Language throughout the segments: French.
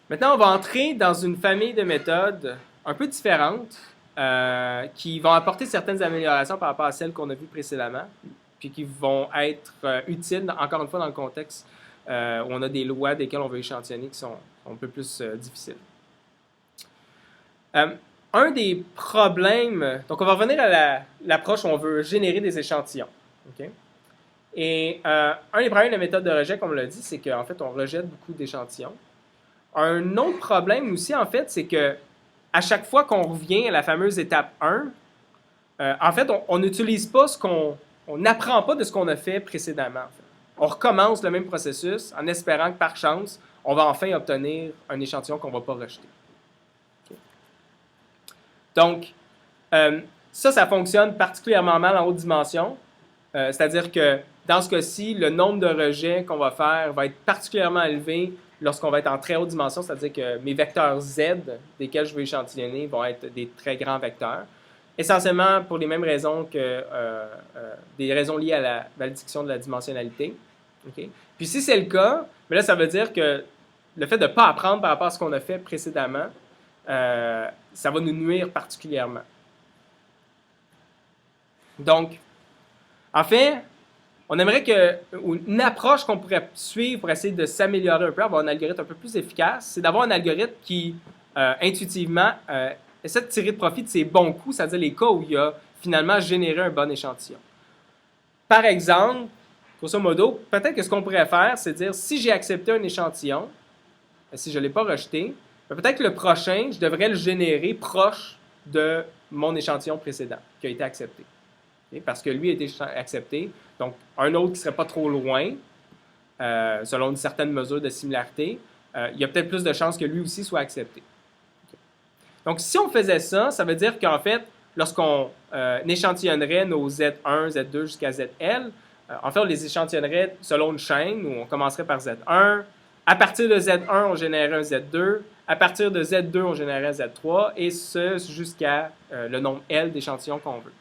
Maintenant, on va entrer dans une famille de méthodes un peu différentes qui vont apporter certaines améliorations par rapport à celles qu'on a vues précédemment, puis qui vont être utiles, encore une fois, dans le contexte où on a des lois desquelles on veut échantillonner qui sont un peu plus difficiles. Un des problèmes, donc on va revenir à l'approche où on veut générer des échantillons. Okay? Et un des problèmes de la méthode de rejet, comme on l'a dit, c'est qu'en fait, on rejette beaucoup d'échantillons. Un autre problème aussi, en fait, c'est que à chaque fois qu'on revient à la fameuse étape 1, en fait, on n'utilise pas on n'apprend pas de ce qu'on a fait précédemment. En fait. On recommence le même processus en espérant que par chance, on va enfin obtenir un échantillon qu'on ne va pas rejeter. Okay. Donc, ça fonctionne particulièrement mal en haute dimension. C'est-à-dire que dans ce cas-ci, le nombre de rejets qu'on va faire va être particulièrement élevé lorsqu'on va être en très haute dimension, c'est-à-dire que mes vecteurs Z, desquels je veux échantillonner, vont être des très grands vecteurs. Essentiellement pour les mêmes raisons que des raisons liées à la malédiction de la dimensionnalité. Okay? Puis si c'est le cas, mais là, ça veut dire que le fait de ne pas apprendre par rapport à ce qu'on a fait précédemment, ça va nous nuire particulièrement. Donc, en fait, on aimerait une approche qu'on pourrait suivre pour essayer de s'améliorer un peu, avoir un algorithme un peu plus efficace, c'est d'avoir un algorithme qui, intuitivement, essaie de tirer de profit de ses bons coups, c'est-à-dire les cas où il a finalement généré un bon échantillon. Par exemple, grosso modo, peut-être que ce qu'on pourrait faire, c'est dire si j'ai accepté un échantillon, si je ne l'ai pas rejeté, peut-être que le prochain, je devrais le générer proche de mon échantillon précédent qui a été accepté. Okay? Parce que lui a été accepté. Donc, un autre qui ne serait pas trop loin, selon une certaine mesure de similarité, il y a peut-être plus de chances que lui aussi soit accepté. Okay. Donc, si on faisait ça, ça veut dire qu'en fait, lorsqu'on échantillonnerait nos Z1, Z2 jusqu'à ZL, en fait, on les échantillonnerait selon une chaîne où on commencerait par Z1. À partir de Z1, on générerait un Z2. À partir de Z2, on générerait un Z3. Et ce, jusqu'à le nombre L d'échantillons qu'on veut.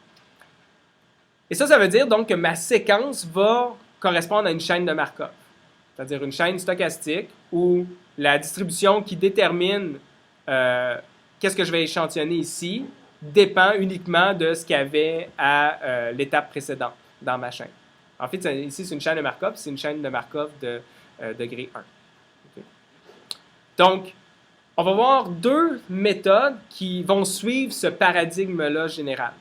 Et ça veut dire donc que ma séquence va correspondre à une chaîne de Markov, c'est-à-dire une chaîne stochastique où la distribution qui détermine qu'est-ce que je vais échantillonner ici dépend uniquement de ce qu'il y avait à l'étape précédente dans ma chaîne. En fait, ici, c'est une chaîne de Markov, c'est une chaîne de Markov de degré 1. Okay. Donc, on va voir deux méthodes qui vont suivre ce paradigme-là général.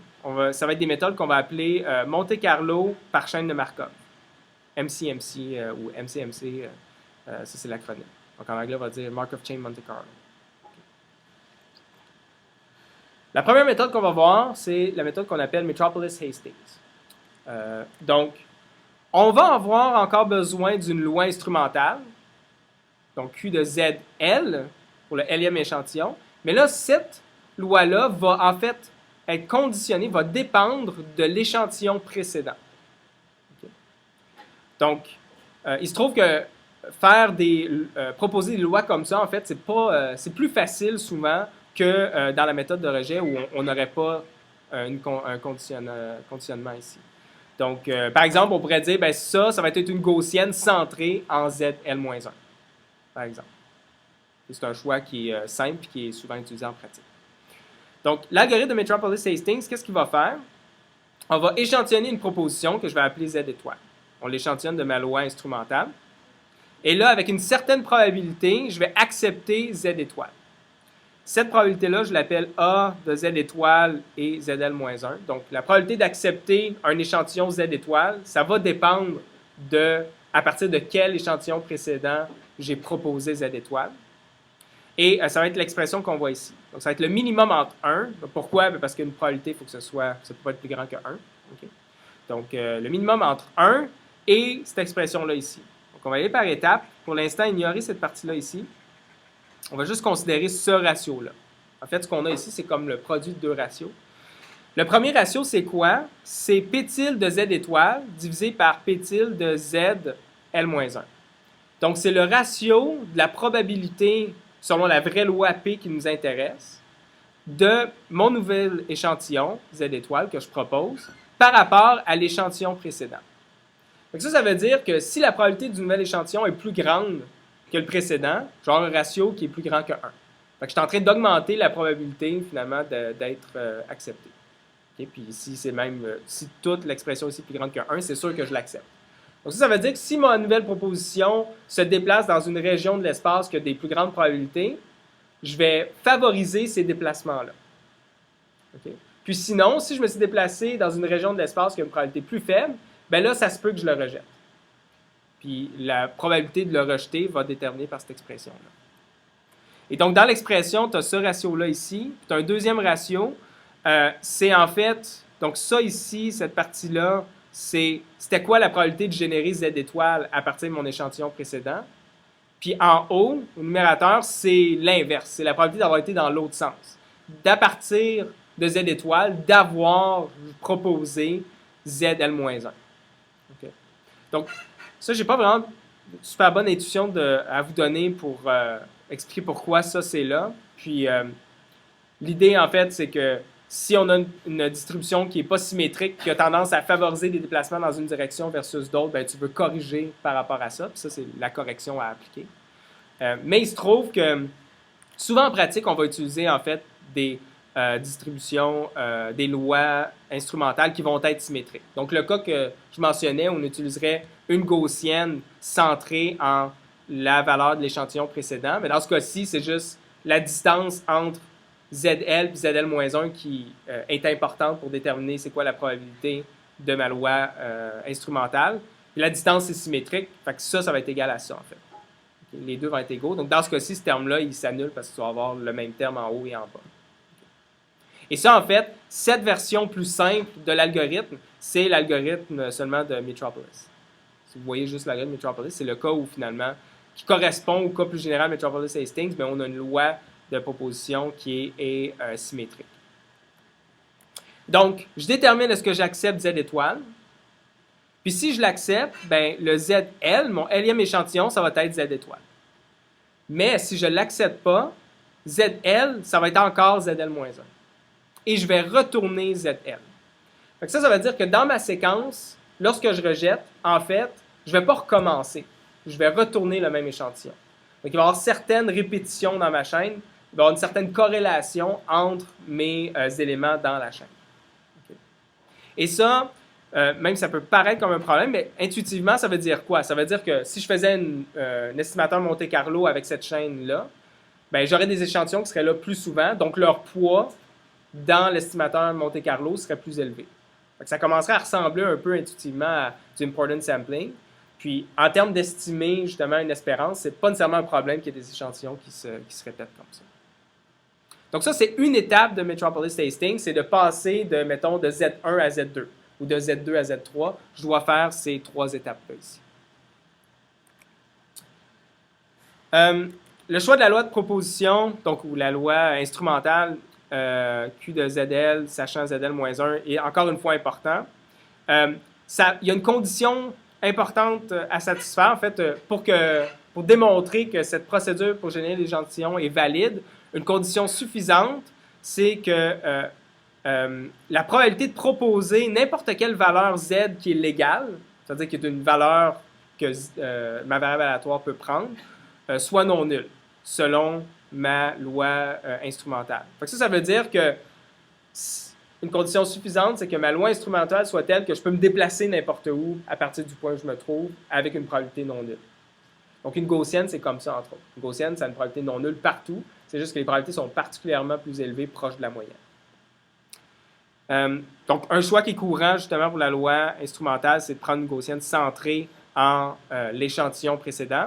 Ça va être des méthodes qu'on va appeler Monte Carlo par chaîne de Markov. MCMC ou MCMC, ça c'est l'acronyme. Donc en anglais, on va dire Markov Chain Monte Carlo. Okay. La première méthode qu'on va voir, c'est la méthode qu'on appelle Metropolis Hastings. Donc, on va avoir encore besoin d'une loi instrumentale, donc Q de ZL pour le Lème échantillon. Mais là, cette loi-là va en fait être conditionnée, va dépendre de l'échantillon précédent. Okay. Donc, il se trouve que proposer des lois comme ça, en fait, c'est plus facile souvent que dans la méthode de rejet où on n'aurait pas un conditionnement ici. Donc, par exemple, on pourrait dire, ben ça va être une gaussienne centrée en ZL-1, par exemple. C'est un choix qui est simple et qui est souvent utilisé en pratique. Donc, l'algorithme de Metropolis Hastings, qu'est-ce qu'il va faire? On va échantillonner une proposition que je vais appeler Z étoile. On l'échantillonne de ma loi instrumentale. Et là, avec une certaine probabilité, je vais accepter Z étoile. Cette probabilité-là, je l'appelle A de Z étoile et ZL-1. Donc, la probabilité d'accepter un échantillon Z étoile, ça va dépendre à partir de quel échantillon précédent j'ai proposé Z étoile. Et ça va être l'expression qu'on voit ici. Donc, ça va être le minimum entre 1. Pourquoi? Parce qu'une probabilité, il faut que ça ne peut pas être plus grand que 1. Okay? Donc, le minimum entre 1 et cette expression-là ici. Donc, on va aller par étapes. Pour l'instant, ignorer cette partie-là ici. On va juste considérer ce ratio-là. En fait, ce qu'on a ici, c'est comme le produit de deux ratios. Le premier ratio, c'est quoi? C'est P tilde de Z étoile divisé par P tilde de Z L-1. Donc, c'est le ratio de la probabilité selon la vraie loi P qui nous intéresse, de mon nouvel échantillon, Z étoile, que je propose, par rapport à l'échantillon précédent. Donc ça veut dire que si la probabilité du nouvel échantillon est plus grande que le précédent, je vais avoir un ratio qui est plus grand que 1. Fait que je suis en train d'augmenter la probabilité, finalement, d'être accepté. Okay? Puis si c'est même, si toute l'expression est plus grande que 1, c'est sûr que je l'accepte. Donc ça veut dire que si ma nouvelle proposition se déplace dans une région de l'espace qui a des plus grandes probabilités, je vais favoriser ces déplacements-là. Okay? Puis sinon, si je me suis déplacé dans une région de l'espace qui a une probabilité plus faible, bien là, ça se peut que je le rejette. Puis la probabilité de le rejeter va déterminer par cette expression-là. Et donc, dans l'expression, tu as ce ratio-là ici. Tu as un deuxième ratio. C'est en fait, donc ça ici, cette partie-là, c'était quoi la probabilité de générer Z étoiles à partir de mon échantillon précédent. Puis en haut, au numérateur, c'est l'inverse. C'est la probabilité d'avoir été dans l'autre sens. D'à partir de Z étoiles, d'avoir proposé ZL-1. Okay. Donc, ça, je n'ai pas vraiment une super bonne intuition à vous donner pour expliquer pourquoi ça, c'est là. Puis, l'idée, en fait, c'est que si on a une distribution qui n'est pas symétrique, qui a tendance à favoriser des déplacements dans une direction versus d'autres, bien, tu veux corriger par rapport à ça. Puis ça, c'est la correction à appliquer. Mais il se trouve que souvent en pratique, on va utiliser en fait des distributions, des lois instrumentales qui vont être symétriques. Donc le cas que je mentionnais, on utiliserait une gaussienne centrée en la valeur de l'échantillon précédent. Mais dans ce cas-ci, c'est juste la distance entre ZL et ZL-1 qui est importante pour déterminer c'est quoi la probabilité de ma loi instrumentale. Puis la distance est symétrique, fait que ça va être égal à ça en fait. Okay? Les deux vont être égaux. Donc dans ce cas-ci, ce terme-là, il s'annule parce que tu vas avoir le même terme en haut et en bas. Et ça, en fait, cette version plus simple de l'algorithme, c'est l'algorithme seulement de Metropolis. Si vous voyez juste l'algorithme de Metropolis, c'est le cas où finalement, qui correspond au cas plus général de Metropolis-Hastings, mais on a une loi de proposition qui est symétrique. Donc, je détermine est-ce que j'accepte Z étoile. Puis si je l'accepte, ben, le ZL, mon L'ième échantillon, ça va être Z étoile. Mais si je ne l'accepte pas, ZL, ça va être encore ZL-1. Et je vais retourner ZL. Donc ça veut dire que dans ma séquence, lorsque je rejette, en fait, je ne vais pas recommencer. Je vais retourner le même échantillon. Donc il va y avoir certaines répétitions dans ma chaîne. Il va y avoir une certaine corrélation entre mes éléments dans la chaîne. Okay. Et ça, même ça peut paraître comme un problème, mais intuitivement, ça veut dire quoi? Ça veut dire que si je faisais un estimateur Monte-Carlo avec cette chaîne-là, ben, j'aurais des échantillons qui seraient là plus souvent, donc leur poids dans l'estimateur Monte-Carlo serait plus élevé. Donc, ça commencerait à ressembler un peu intuitivement à du important sampling. Puis, en termes d'estimer justement une espérance, c'est pas nécessairement un problème qu'il y ait des échantillons qui se répètent comme ça. Donc ça, c'est une étape de Metropolis-Hastings, c'est de passer de, mettons, de Z1 à Z2 ou de Z2 à Z3. Je dois faire ces trois étapes-là ici. Le choix de la loi de proposition, donc ou la loi instrumentale, Q de ZL, sachant ZL-1, est encore une fois important. Il y a une condition importante à satisfaire, en fait, pour démontrer que cette procédure pour générer l'échantillon est valide. Une condition suffisante, c'est que la probabilité de proposer n'importe quelle valeur Z qui est légale, c'est-à-dire qui est une valeur que ma variable aléatoire peut prendre, soit non nulle, selon ma loi instrumentale. Donc ça veut dire que une condition suffisante, c'est que ma loi instrumentale soit telle que je peux me déplacer n'importe où à partir du point où je me trouve avec une probabilité non nulle. Donc une gaussienne, c'est comme ça, entre autres. Une gaussienne, ça a une probabilité non nulle partout. C'est juste que les probabilités sont particulièrement plus élevées, proches de la moyenne. Donc un choix qui est courant, justement, pour la loi instrumentale, c'est de prendre une gaussienne centrée en l'échantillon précédent.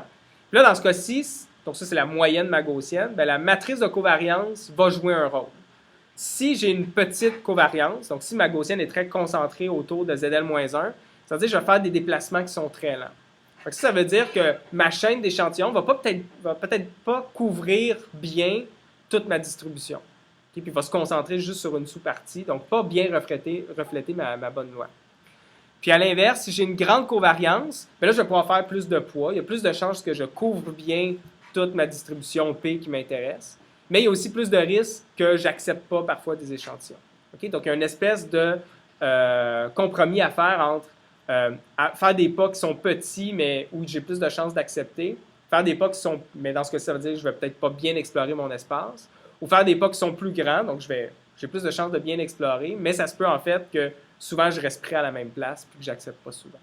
Puis là, dans ce cas-ci, donc ça, c'est la moyenne de ma gaussienne, bien, la matrice de covariance va jouer un rôle. Si j'ai une petite covariance, donc si ma gaussienne est très concentrée autour de ZL-1, ça veut dire que je vais faire des déplacements qui sont très lents. Donc ça veut dire que ma chaîne d'échantillons ne va peut-être pas couvrir bien toute ma distribution. Okay? Puis il va se concentrer juste sur une sous-partie, donc pas bien refléter ma bonne loi. Puis à l'inverse, si j'ai une grande covariance, bien là, je vais pouvoir faire plus de poids. Il y a plus de chances que je couvre bien toute ma distribution P qui m'intéresse. Mais il y a aussi plus de risques que je n'accepte pas parfois des échantillons. Okay? Donc, il y a une espèce de compromis à faire entre faire des pas qui sont petits, mais où j'ai plus de chances d'accepter, faire des pas qui sont, mais dans ce cas ça veut dire que je vais peut-être pas bien explorer mon espace, ou faire des pas qui sont plus grands, donc j'ai plus de chances de bien explorer, mais ça se peut en fait que souvent je reste pris à la même place puis que j'accepte pas souvent.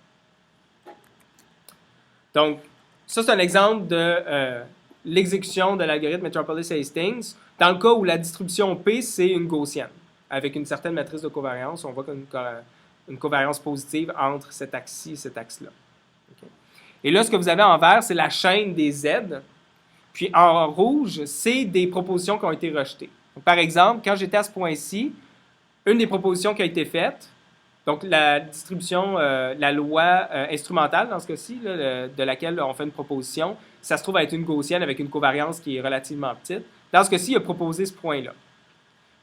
Donc, ça c'est un exemple de l'exécution de l'algorithme Metropolis-Hastings. Dans le cas où la distribution P, c'est une gaussienne, avec une certaine matrice de covariance, on voit qu'il y a une covariance positive entre cet axe-ci et cet axe-là. Okay. Et là, ce que vous avez en vert, c'est la chaîne des Z. Puis en rouge, c'est des propositions qui ont été rejetées. Donc, par exemple, quand j'étais à ce point-ci, une des propositions qui a été faite, donc la distribution, la loi instrumentale dans ce cas-ci, là, de laquelle on fait une proposition, ça se trouve être une gaussienne avec une covariance qui est relativement petite. Dans ce cas-ci, il a proposé ce point-là.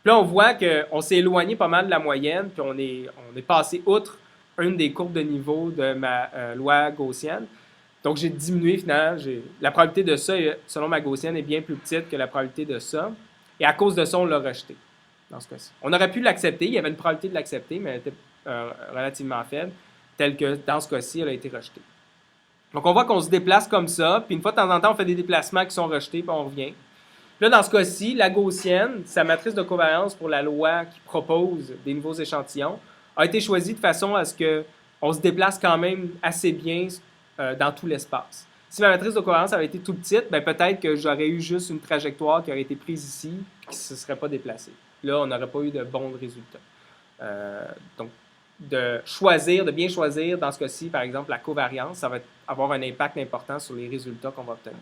Puis là, on voit qu'on s'est éloigné pas mal de la moyenne, puis on est passé outre une des courbes de niveau de ma loi gaussienne. Donc, j'ai diminué finalement. La probabilité de ça, selon ma gaussienne, est bien plus petite que la probabilité de ça. Et à cause de ça, on l'a rejeté, dans ce cas-ci. On aurait pu l'accepter. Il y avait une probabilité de l'accepter, mais elle était relativement faible, telle que dans ce cas-ci, elle a été rejetée. Donc, on voit qu'on se déplace comme ça, puis une fois de temps en temps, on fait des déplacements qui sont rejetés, puis on revient. Là, dans ce cas-ci, la gaussienne, sa matrice de covariance pour la loi qui propose des nouveaux échantillons, a été choisie de façon à ce qu'on se déplace quand même assez bien dans tout l'espace. Si ma matrice de covariance avait été tout petite, ben peut-être que j'aurais eu juste une trajectoire qui aurait été prise ici et qui ne se serait pas déplacée. Là, on n'aurait pas eu de bons résultats. Donc, de bien choisir, dans ce cas-ci, par exemple, la covariance, ça va avoir un impact important sur les résultats qu'on va obtenir.